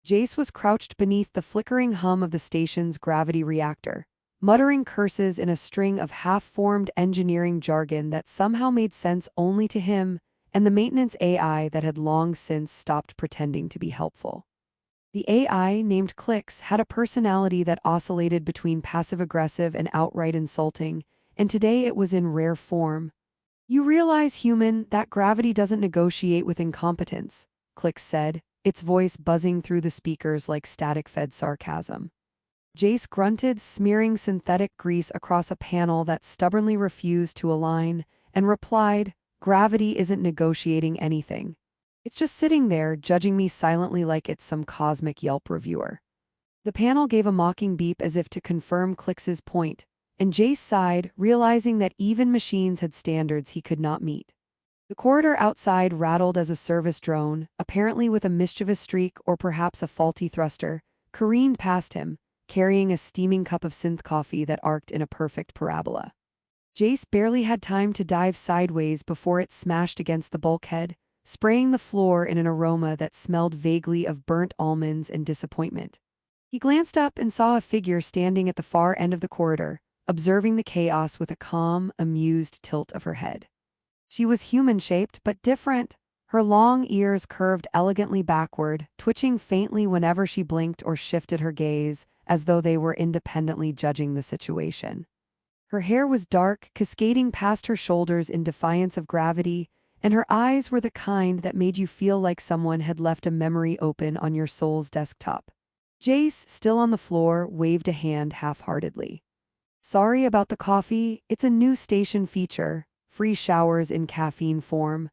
Jace was crouched beneath the flickering hum of the station's gravity reactor, muttering curses in a string of half-formed engineering jargon that somehow made sense only to him and the maintenance AI that had long since stopped pretending to be helpful. The AI, named Clicks, had a personality that oscillated between passive-aggressive and outright insulting, and today it was in rare form. "You realize, human, that gravity doesn't negotiate with incompetence," Clicks said, its voice buzzing through the speakers like static-fed sarcasm. Jace grunted, smearing synthetic grease across a panel that stubbornly refused to align, and replied, "Gravity isn't negotiating anything. It's just sitting there, judging me silently like it's some cosmic Yelp reviewer." The panel gave a mocking beep as if to confirm Clicks's point, and Jace sighed, realizing that even machines had standards he could not meet. The corridor outside rattled as a service drone, apparently with a mischievous streak or perhaps a faulty thruster, careened past him, carrying a steaming cup of synth coffee that arced in a perfect parabola. Jace barely had time to dive sideways before it smashed against the bulkhead, spraying the floor in an aroma that smelled vaguely of burnt almonds and disappointment. He glanced up and saw a figure standing at the far end of the corridor, observing the chaos with a calm, amused tilt of her head. She was human-shaped but different, her long ears curved elegantly backward, twitching faintly whenever she blinked or shifted her gaze, as though they were independently judging the situation. Her hair was dark, cascading past her shoulders in defiance of gravity, and her eyes were the kind that made you feel like someone had left a memory open on your soul's desktop. Jace, still on the floor, waved a hand half-heartedly. "Sorry about the coffee, it's a new station feature, free showers in caffeine form."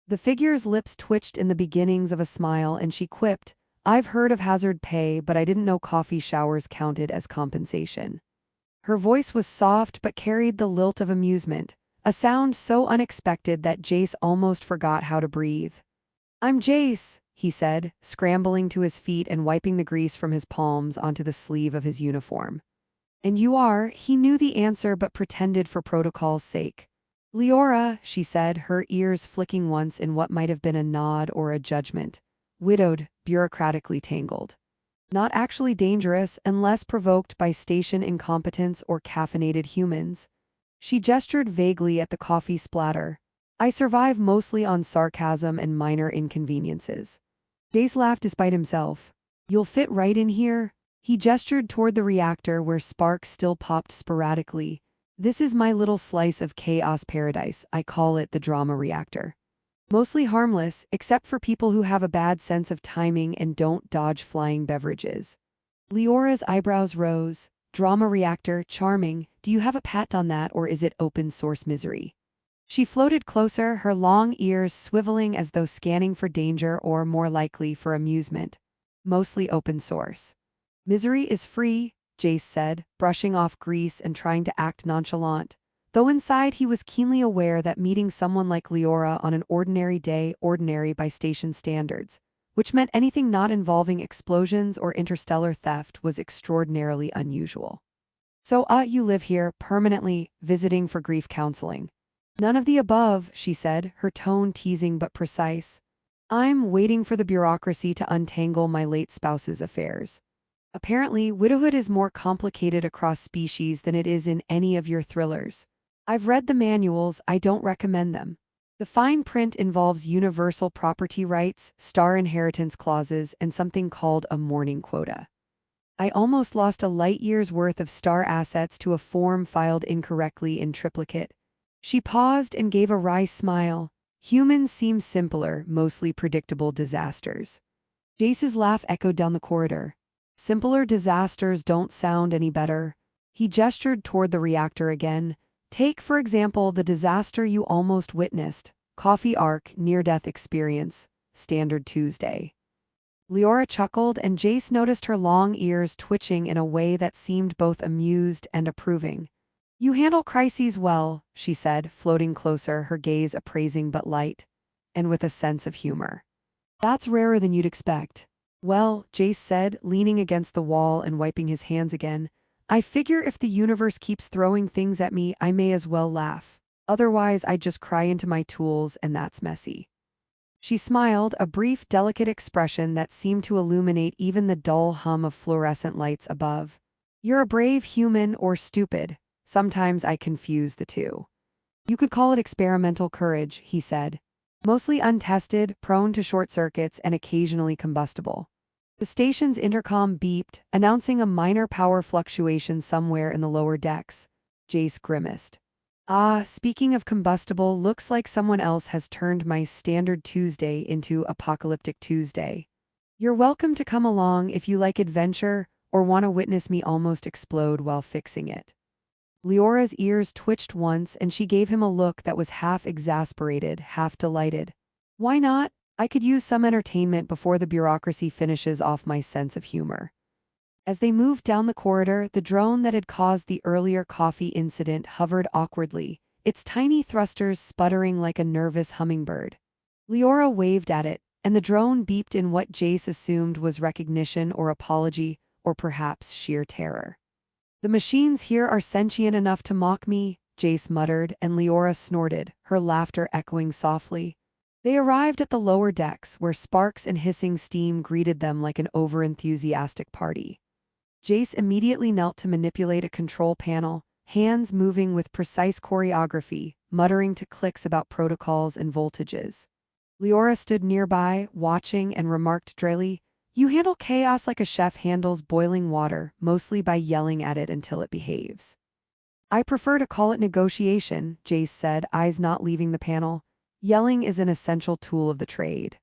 The figure's lips twitched in the beginnings of a smile and she quipped, "I've heard of hazard pay, but I didn't know coffee showers counted as compensation." Her voice was soft but carried the lilt of amusement, a sound so unexpected that Jace almost forgot how to breathe. "I'm Jace," he said, scrambling to his feet and wiping the grease from his palms onto the sleeve of his uniform. "And you are," he knew the answer but pretended for protocol's sake. "Leora," she said, her ears flicking once in what might have been a nod or a judgment. "Widowed, bureaucratically tangled. Not actually dangerous unless provoked by station incompetence or caffeinated humans." She gestured vaguely at the coffee splatter. "I survive mostly on sarcasm and minor inconveniences." Jace laughed despite himself. "You'll fit right in here." He gestured toward the reactor where sparks still popped sporadically. "This is my little slice of chaos paradise, I call it the drama reactor. Mostly harmless, except for people who have a bad sense of timing and don't dodge flying beverages." Leora's eyebrows rose. "Drama reactor, charming. Do you have a patent on that, or is it open source misery?" She floated closer, her long ears swiveling as though scanning for danger or, more likely, for amusement. "Mostly open source. Misery is free," Jace said, brushing off grease and trying to act nonchalant, though inside he was keenly aware that meeting someone like Leora on an ordinary day, ordinary by station standards, which meant anything not involving explosions or interstellar theft, was extraordinarily unusual. "So, you live here, permanently, visiting for grief counseling?" "None of the above," she said, her tone teasing but precise. "I'm waiting for the bureaucracy to untangle my late spouse's affairs. Apparently, widowhood is more complicated across species than it is in any of your thrillers. I've read the manuals, I don't recommend them. The fine print involves universal property rights, star inheritance clauses, and something called a mourning quota. I almost lost a light year's worth of star assets to a form filed incorrectly in triplicate." She paused and gave a wry smile. "Humans seem simpler, mostly predictable disasters." Jace's laugh echoed down the corridor. "Simpler disasters don't sound any better." He gestured toward the reactor again. "Take, for example, the disaster you almost witnessed. Coffee arc, near-death experience. Standard Tuesday." Leora chuckled, and Jace noticed her long ears twitching in a way that seemed both amused and approving. "You handle crises well," she said, floating closer, her gaze appraising but light, and with a sense of humor. "That's rarer than you'd expect." "Well," Jace said, leaning against the wall and wiping his hands again, "I figure if the universe keeps throwing things at me, I may as well laugh. Otherwise, I'd just cry into my tools, and that's messy." She smiled, a brief, delicate expression that seemed to illuminate even the dull hum of fluorescent lights above. You're a brave human or stupid. Sometimes I confuse the two. You could call it experimental courage, he said. Mostly untested, prone to short circuits, and occasionally combustible. The station's intercom beeped, announcing a minor power fluctuation somewhere in the lower decks. Jace grimaced. Ah, speaking of combustible, looks like someone else has turned my standard Tuesday into apocalyptic Tuesday. You're welcome to come along if you like adventure or want to witness me almost explode while fixing it. Leora's ears twitched once and she gave him a look that was half exasperated, half delighted. Why not? I could use some entertainment before the bureaucracy finishes off my sense of humor. As they moved down the corridor, the drone that had caused the earlier coffee incident hovered awkwardly, its tiny thrusters sputtering like a nervous hummingbird. Leora waved at it, and the drone beeped in what Jace assumed was recognition or apology, or perhaps sheer terror. The machines here are sentient enough to mock me, Jace muttered, and Leora snorted, her laughter echoing softly. They arrived at the lower decks, where sparks and hissing steam greeted them like an overenthusiastic party. Jace immediately knelt to manipulate a control panel, hands moving with precise choreography, muttering to clicks about protocols and voltages. Leora stood nearby, watching, and remarked dryly, "You handle chaos like a chef handles boiling water, mostly by yelling at it until it behaves." "I prefer to call it negotiation," Jace said, eyes not leaving the panel. "Yelling is an essential tool of the trade."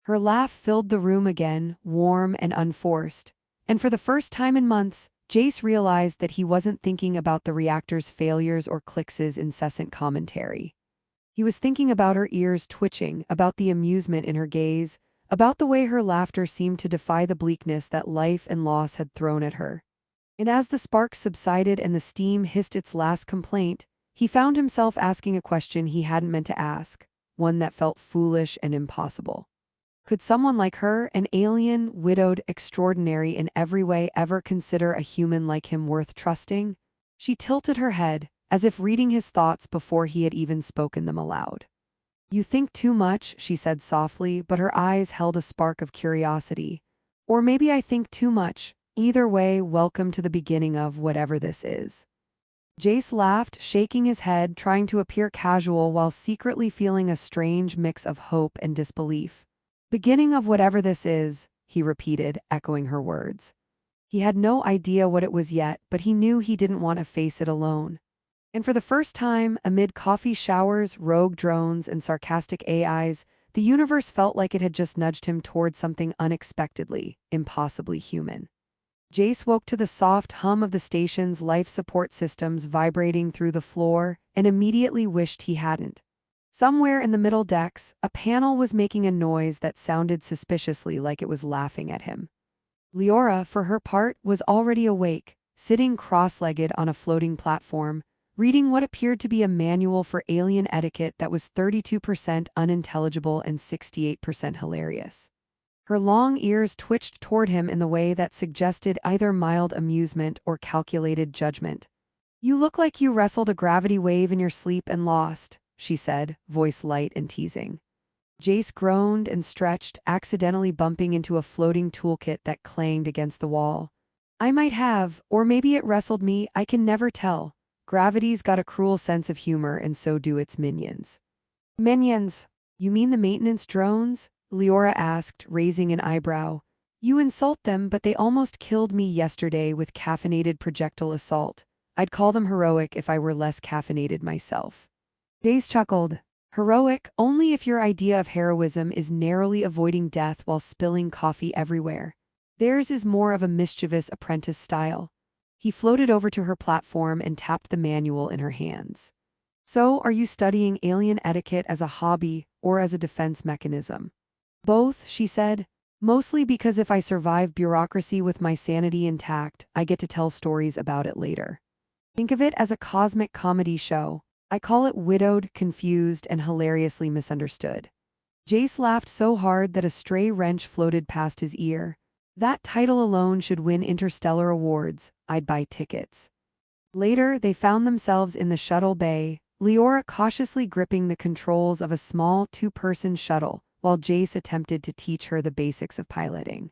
Her laugh filled the room again, warm and unforced. And for the first time in months, Jace realized that he wasn't thinking about the reactor's failures or Clix's incessant commentary. He was thinking about her ears twitching, about the amusement in her gaze, about the way her laughter seemed to defy the bleakness that life and loss had thrown at her. And as the sparks subsided and the steam hissed its last complaint, he found himself asking a question he hadn't meant to ask, one that felt foolish and impossible. Could someone like her, an alien, widowed, extraordinary in every way, ever consider a human like him worth trusting? She tilted her head, as if reading his thoughts before he had even spoken them aloud. "You think too much," she said softly, but her eyes held a spark of curiosity. "Or maybe I think too much. Either way, welcome to the beginning of whatever this is." Jace laughed, shaking his head, trying to appear casual while secretly feeling a strange mix of hope and disbelief. "Beginning of whatever this is," he repeated, echoing her words. He had no idea what it was yet, but he knew he didn't want to face it alone. And for the first time, amid coffee showers, rogue drones, and sarcastic AIs, the universe felt like it had just nudged him toward something unexpectedly, impossibly human. Jace woke to the soft hum of the station's life support systems vibrating through the floor and immediately wished he hadn't. Somewhere in the middle decks, a panel was making a noise that sounded suspiciously like it was laughing at him. Leora, for her part, was already awake, sitting cross-legged on a floating platform, reading what appeared to be a manual for alien etiquette that was 32% unintelligible and 68% hilarious. Her long ears twitched toward him in the way that suggested either mild amusement or calculated judgment. "You look like you wrestled a gravity wave in your sleep and lost," she said, voice light and teasing. Jace groaned and stretched, accidentally bumping into a floating toolkit that clanged against the wall. "I might have, or maybe it wrestled me, I can never tell. Gravity's got a cruel sense of humor and so do its minions." "Minions? You mean the maintenance drones?" Leora asked, raising an eyebrow. "You insult them, but they almost killed me yesterday with caffeinated projectile assault. I'd call them heroic if I were less caffeinated myself." Jace chuckled. "Heroic only if your idea of heroism is narrowly avoiding death while spilling coffee everywhere. Theirs is more of a mischievous apprentice style." He floated over to her platform and tapped the manual in her hands. "So, are you studying alien etiquette as a hobby or as a defense mechanism?" "Both," she said. "Mostly because if I survive bureaucracy with my sanity intact, I get to tell stories about it later. Think of it as a cosmic comedy show. I call it Widowed, Confused, and Hilariously Misunderstood." Jace laughed so hard that a stray wrench floated past his ear. "That title alone should win interstellar awards. I'd buy tickets." Later, they found themselves in the shuttle bay, Leora cautiously gripping the controls of a small two-person shuttle, while Jace attempted to teach her the basics of piloting.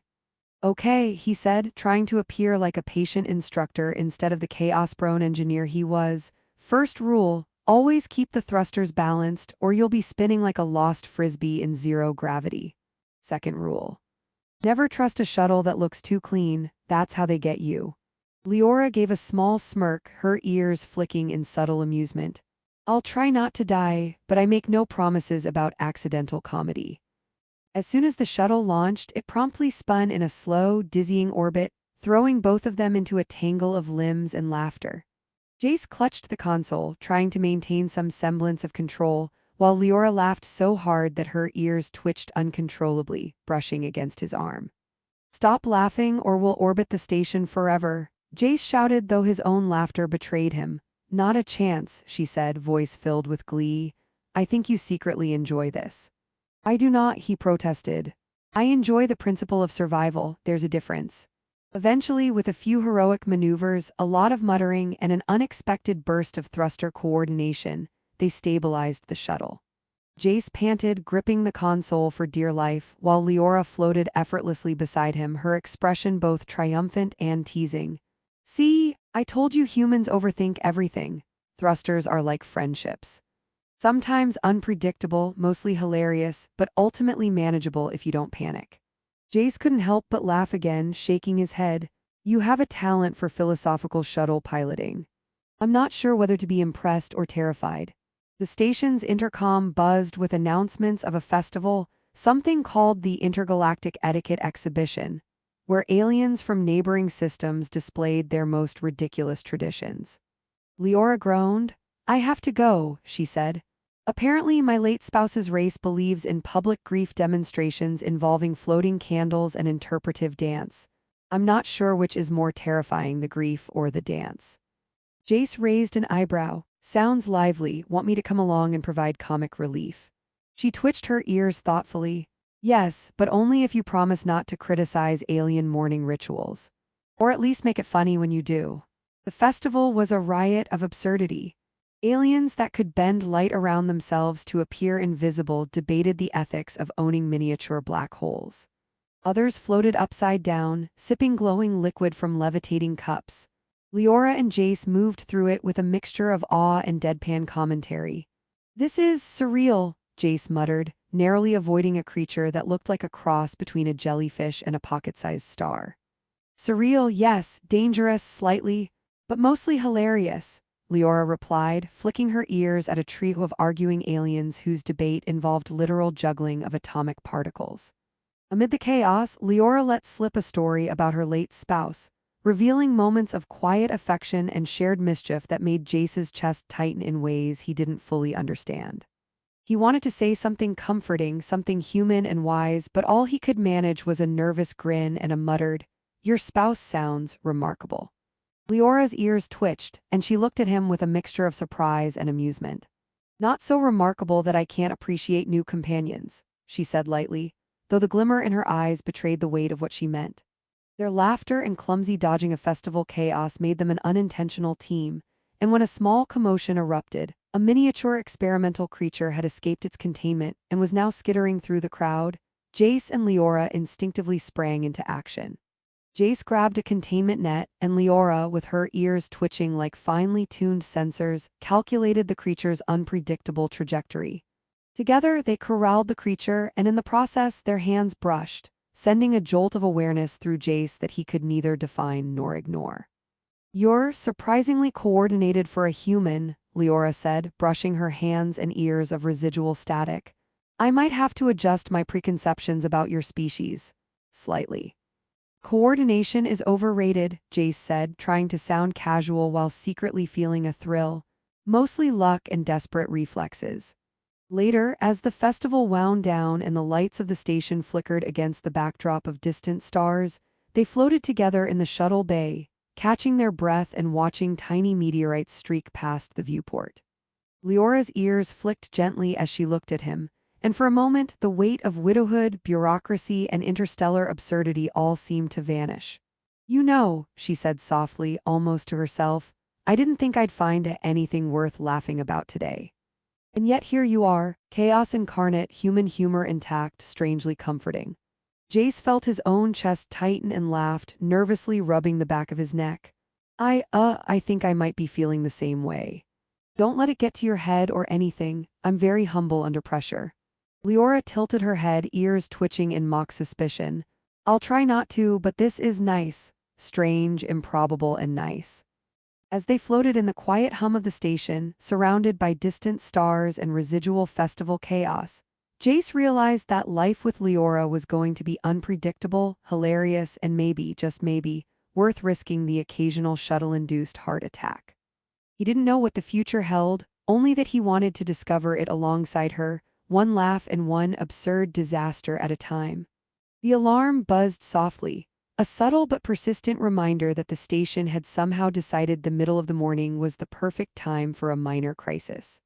Okay, he said, trying to appear like a patient instructor instead of the chaos-prone engineer he was. First rule, always keep the thrusters balanced or you'll be spinning like a lost frisbee in zero gravity. Second rule, never trust a shuttle that looks too clean, that's how they get you. Leora gave a small smirk, her ears flicking in subtle amusement. I'll try not to die, but I make no promises about accidental comedy. As soon as the shuttle launched, it promptly spun in a slow, dizzying orbit, throwing both of them into a tangle of limbs and laughter. Jace clutched the console, trying to maintain some semblance of control, while Leora laughed so hard that her ears twitched uncontrollably, brushing against his arm. Stop laughing or we'll orbit the station forever, Jace shouted, though his own laughter betrayed him. Not a chance, she said, voice filled with glee. I think you secretly enjoy this. I do not, he protested. I enjoy the principle of survival, there's a difference. Eventually, with a few heroic maneuvers, a lot of muttering, and an unexpected burst of thruster coordination, they stabilized the shuttle. Jace panted, gripping the console for dear life, while Leora floated effortlessly beside him, her expression both triumphant and teasing. See, I told you humans overthink everything. Thrusters are like friendships. Sometimes unpredictable, mostly hilarious, but ultimately manageable if you don't panic. Jace couldn't help but laugh again, shaking his head. You have a talent for philosophical shuttle piloting. I'm not sure whether to be impressed or terrified. The station's intercom buzzed with announcements of a festival, something called the Intergalactic Etiquette Exhibition, where aliens from neighboring systems displayed their most ridiculous traditions. Leora groaned. I have to go, she said. Apparently, my late spouse's race believes in public grief demonstrations involving floating candles and interpretive dance. I'm not sure which is more terrifying, the grief or the dance. Jace raised an eyebrow. Sounds lively, want me to come along and provide comic relief? She twitched her ears thoughtfully. Yes, but only if you promise not to criticize alien mourning rituals. Or at least make it funny when you do. The festival was a riot of absurdity. Aliens that could bend light around themselves to appear invisible debated the ethics of owning miniature black holes. Others floated upside down, sipping glowing liquid from levitating cups. Leora and Jace moved through it with a mixture of awe and deadpan commentary. This is surreal, Jace muttered, narrowly avoiding a creature that looked like a cross between a jellyfish and a pocket-sized star. Surreal, yes, dangerous, slightly, but mostly hilarious, Leora replied, flicking her ears at a trio of arguing aliens whose debate involved literal juggling of atomic particles. Amid the chaos, Leora let slip a story about her late spouse, revealing moments of quiet affection and shared mischief that made Jace's chest tighten in ways he didn't fully understand. He wanted to say something comforting, something human and wise, but all he could manage was a nervous grin and a muttered, "Your spouse sounds remarkable." Leora's ears twitched, and she looked at him with a mixture of surprise and amusement. Not so remarkable that I can't appreciate new companions, she said lightly, though the glimmer in her eyes betrayed the weight of what she meant. Their laughter and clumsy dodging of festival chaos made them an unintentional team, and when a small commotion erupted, a miniature experimental creature had escaped its containment and was now skittering through the crowd. Jace and Leora instinctively sprang into action. Jace grabbed a containment net, and Leora, with her ears twitching like finely tuned sensors, calculated the creature's unpredictable trajectory. Together, they corralled the creature, and in the process, their hands brushed, sending a jolt of awareness through Jace that he could neither define nor ignore. You're surprisingly coordinated for a human, Leora said, brushing her hands and ears of residual static. I might have to adjust my preconceptions about your species. Slightly. Coordination is overrated, Jace said, trying to sound casual while secretly feeling a thrill. Mostly luck and desperate reflexes. Later, as the festival wound down and the lights of the station flickered against the backdrop of distant stars, they floated together in the shuttle bay, catching their breath and watching tiny meteorites streak past the viewport. Leora's ears flicked gently as she looked at him, and for a moment the weight of widowhood, bureaucracy, and interstellar absurdity all seemed to vanish. You know, she said softly, almost to herself, I didn't think I'd find anything worth laughing about today. And yet here you are, chaos incarnate, human humor intact, strangely comforting. Jace felt his own chest tighten and laughed, nervously rubbing the back of his neck. I think I might be feeling the same way. Don't let it get to your head or anything, I'm very humble under pressure. Leora tilted her head, ears twitching in mock suspicion. I'll try not to, but this is nice. Strange, improbable, and nice. As they floated in the quiet hum of the station, surrounded by distant stars and residual festival chaos, Jace realized that life with Leora was going to be unpredictable, hilarious, and maybe, just maybe, worth risking the occasional shuttle-induced heart attack. He didn't know what the future held, only that he wanted to discover it alongside her, one laugh and one absurd disaster at a time. The alarm buzzed softly, a subtle but persistent reminder that the station had somehow decided the middle of the morning was the perfect time for a minor crisis.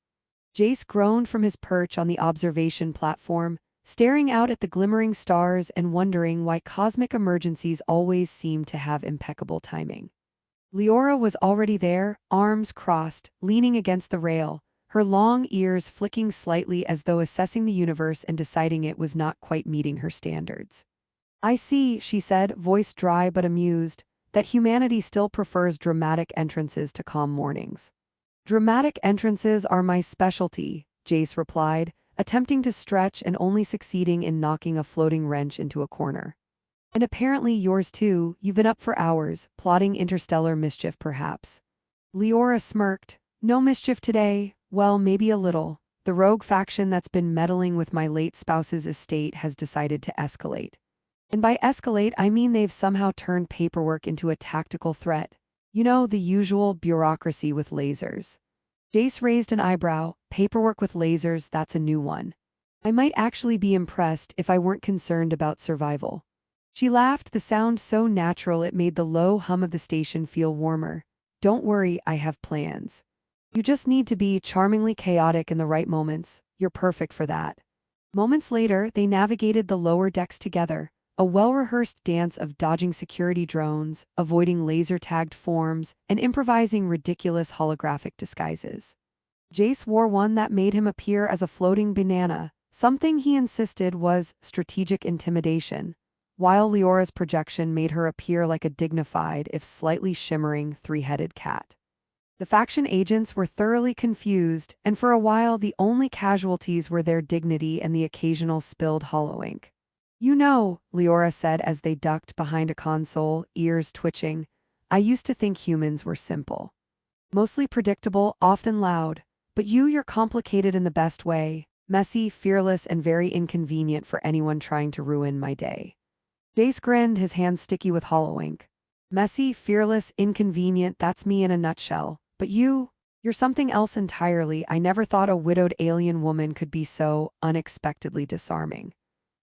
Jace groaned from his perch on the observation platform, staring out at the glimmering stars and wondering why cosmic emergencies always seem to have impeccable timing. Leora was already there, arms crossed, leaning against the rail, her long ears flicking slightly as though assessing the universe and deciding it was not quite meeting her standards. I see, she said, voice dry but amused, that humanity still prefers dramatic entrances to calm mornings. Dramatic entrances are my specialty, Jace replied, attempting to stretch and only succeeding in knocking a floating wrench into a corner. And apparently yours too, you've been up for hours, plotting interstellar mischief perhaps. Leora smirked. No mischief today, well maybe a little. The rogue faction that's been meddling with my late spouse's estate has decided to escalate. And by escalate I mean they've somehow turned paperwork into a tactical threat. You know, the usual bureaucracy with lasers. Jace raised an eyebrow. Paperwork with lasers, that's a new one. I might actually be impressed if I weren't concerned about survival. She laughed, the sound so natural it made the low hum of the station feel warmer. Don't worry, I have plans. You just need to be charmingly chaotic in the right moments. You're perfect for that. Moments later, they navigated the lower decks together. A well-rehearsed dance of dodging security drones, avoiding laser-tagged forms, and improvising ridiculous holographic disguises. Jace wore one that made him appear as a floating banana, something he insisted was strategic intimidation, while Leora's projection made her appear like a dignified, if slightly shimmering, three-headed cat. The faction agents were thoroughly confused, and for a while the only casualties were their dignity and the occasional spilled hollow ink. You know, Leora said as they ducked behind a console, ears twitching, I used to think humans were simple. Mostly predictable, often loud, but you're complicated in the best way, messy, fearless, and very inconvenient for anyone trying to ruin my day. Jace grinned, his hands sticky with hollow ink. Messy, fearless, inconvenient, that's me in a nutshell, but you're something else entirely. I never thought a widowed alien woman could be so unexpectedly disarming.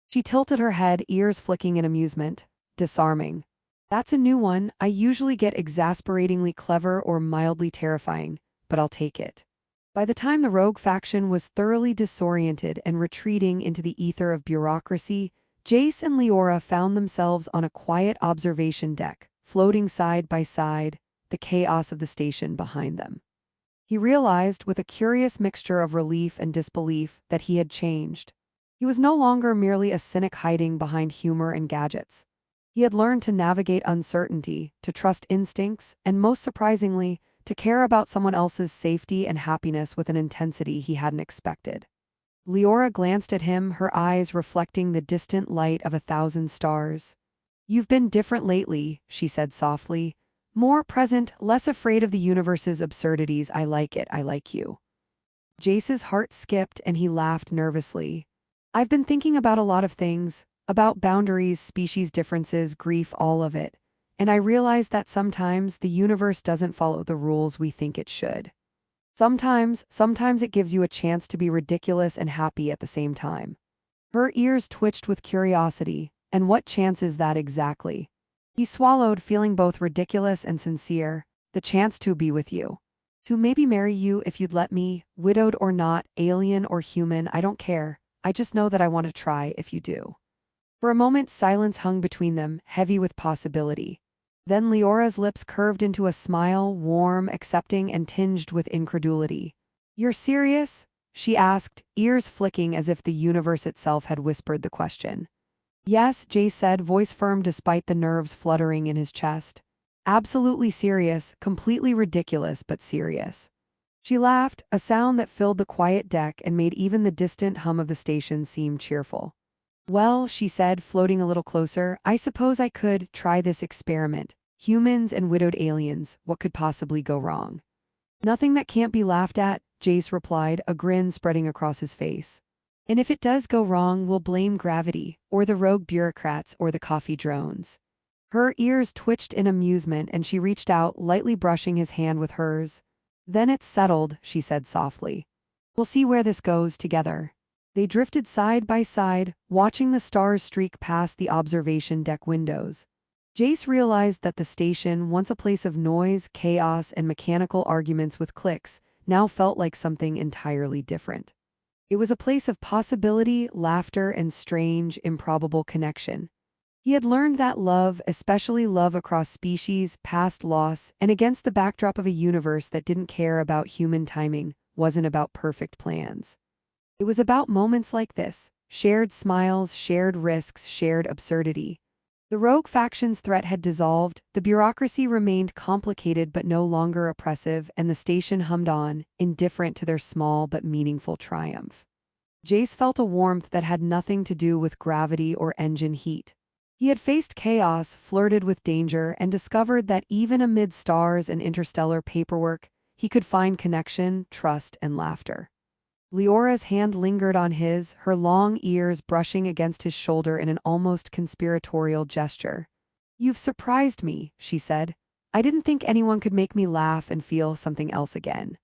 She tilted her head, ears flicking in amusement. Disarming. That's a new one. I usually get exasperatingly clever or mildly terrifying, but I'll take it. By the time the rogue faction was thoroughly disoriented and retreating into the ether of bureaucracy, Jace and Leora found themselves on a quiet observation deck, floating side by side, the chaos of the station behind them. He realized, with a curious mixture of relief and disbelief, that he had changed. He was no longer merely a cynic hiding behind humor and gadgets. He had learned to navigate uncertainty, to trust instincts, and most surprisingly, to care about someone else's safety and happiness with an intensity he hadn't expected. Leora glanced at him, her eyes reflecting the distant light of 1,000 stars. You've been different lately, she said softly. More present, less afraid of the universe's absurdities. I like it, I like you. Jace's heart skipped and he laughed nervously. I've been thinking about a lot of things, about boundaries, species differences, grief, all of it, and I realize that sometimes the universe doesn't follow the rules we think it should. Sometimes it gives you a chance to be ridiculous and happy at the same time. Her ears twitched with curiosity, and what chance is that exactly? He swallowed, feeling both ridiculous and sincere. The chance to be with you. To maybe marry you if you'd let me, widowed or not, alien or human, I don't care. I just know that I want to try if you do. For a moment silence hung between them, heavy with possibility. Then Leora's lips curved into a smile, warm, accepting, and tinged with incredulity. You're serious? she asked, ears flicking as if the universe itself had whispered the question. Yes, Jace said, voice firm despite the nerves fluttering in his chest. Absolutely serious, completely ridiculous but serious. She laughed, a sound that filled the quiet deck and made even the distant hum of the station seem cheerful. Well, she said, floating a little closer, I suppose I could try this experiment. Humans and widowed aliens, what could possibly go wrong? Nothing that can't be laughed at, Jace replied, a grin spreading across his face. And if it does go wrong, we'll blame gravity, or the rogue bureaucrats, or the coffee drones. Her ears twitched in amusement and she reached out, lightly brushing his hand with hers. Then it's settled, she said softly. We'll see where this goes together. They drifted side by side, watching the stars streak past the observation deck windows. Jace realized that the station, once a place of noise, chaos, and mechanical arguments with clicks, now felt like something entirely different. It was a place of possibility, laughter, and strange, improbable connection. He had learned that love, especially love across species, past loss, and against the backdrop of a universe that didn't care about human timing, wasn't about perfect plans. It was about moments like this, shared smiles, shared risks, shared absurdity. The rogue faction's threat had dissolved, the bureaucracy remained complicated but no longer oppressive, and the station hummed on, indifferent to their small but meaningful triumph. Jace felt a warmth that had nothing to do with gravity or engine heat. He had faced chaos, flirted with danger, and discovered that even amid stars and interstellar paperwork, he could find connection, trust, and laughter. Leora's hand lingered on his, her long ears brushing against his shoulder in an almost conspiratorial gesture. You've surprised me, she said. I didn't think anyone could make me laugh and feel something else again.